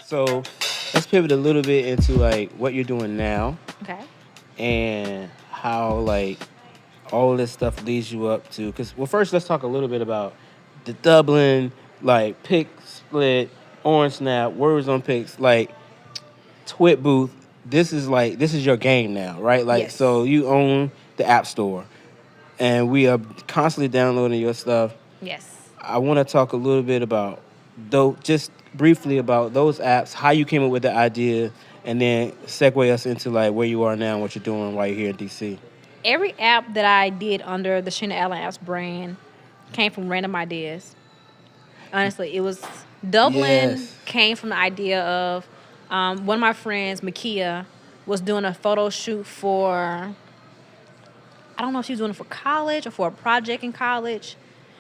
So let's pivot a little bit into like what you're doing now Okay. and how like all this stuff leads you up to. Because well, first let's talk a little bit about the Dublin like pick split, orange snap, words on picks, like Twit booth. This is your game now, right? Like so Yes. you own the app store, and we are constantly downloading your stuff. Yes. I want to talk a little bit about, though, just briefly about those apps, how you came up with the idea, and then segue us into like where you are now and what you're doing while you're here in DC. Every app that I did under the Sheena Allen apps brand came from random ideas. Honestly, it was Dublin Yes. came from the idea of one of my friends, Makia, was doing a photo shoot for I don't know if she was doing it for college or for a project in college.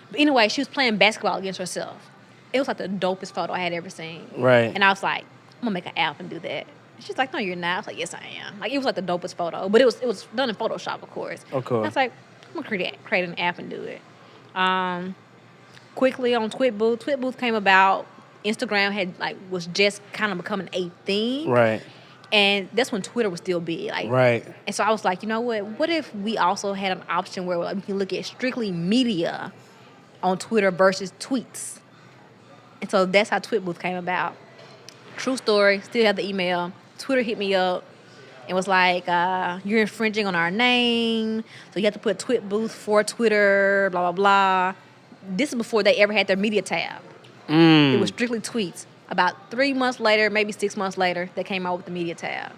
But anyway, she was playing basketball against herself. It was like the dopest photo I had ever seen. Right. And I was like, I'm gonna make an app and do that. She's like, no, you're not. I was like, yes, I am. Like it was like the dopest photo, but it was done in Photoshop, of course. Of And I course. was like, I'm gonna create an app and do it. Um, Quickly on Twitbooth. Twitbooth came about. Instagram had like was just kind of becoming a thing, Right. and that's when Twitter was still big. Like, Right. and so I was like, you know what? What if we also had an option where like, we can look at strictly media on Twitter versus tweets? And so that's how Twitbooth came about. True story. Still have the email. Twitter hit me up and was like, "You're infringing on our name, so you have to put Twitbooth for Twitter." Blah blah blah. This is before they ever had their media tab. It was strictly tweets. About 3 months later, maybe 6 months later, they came out with the media tab.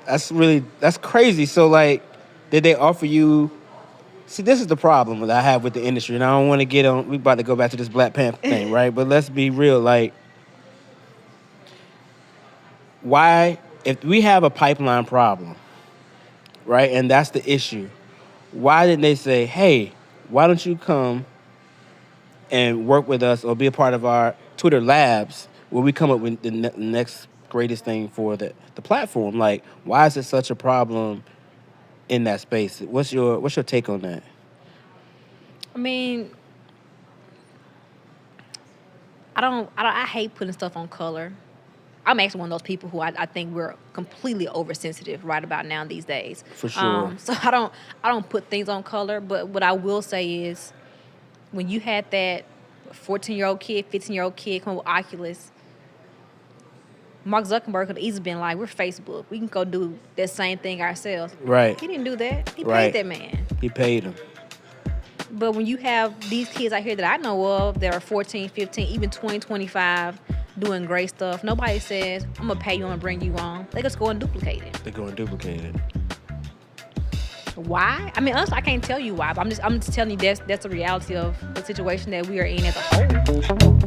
That's crazy. So like, did they offer you? See, this is the problem that I have with the industry, and I don't want to get on. We about to go back to this Black Panther thing, right? But let's be real. Like, why, if we have a pipeline problem, right, and that's the issue, why didn't they say, hey, why don't you come and work with us or be a part of our Twitter labs where we come up with the next greatest thing for the platform? Like, why is it such a problem in that space? What's your take on that? I mean, I hate putting stuff on color. I'm actually one of those people who I think we're completely oversensitive right about now these days. For sure. So I don't put things on color. But what I will say is, when you had that 14-year-old kid, 15-year-old kid come with Oculus, Mark Zuckerberg could have easily been like, "We're Facebook. We can go do that same thing ourselves." Right. He didn't do that. He Right. paid that man. He paid him. But when you have these kids out here that I know of that are 14, 15, even 20, 25, doing great stuff, nobody says, I'm going to pay you, I'm going to bring you on. They just go and duplicate it. They're going to duplicate it. Why? I mean, honestly, I can't tell you why, but I'm just telling you that's the reality of the situation that we are in as a whole.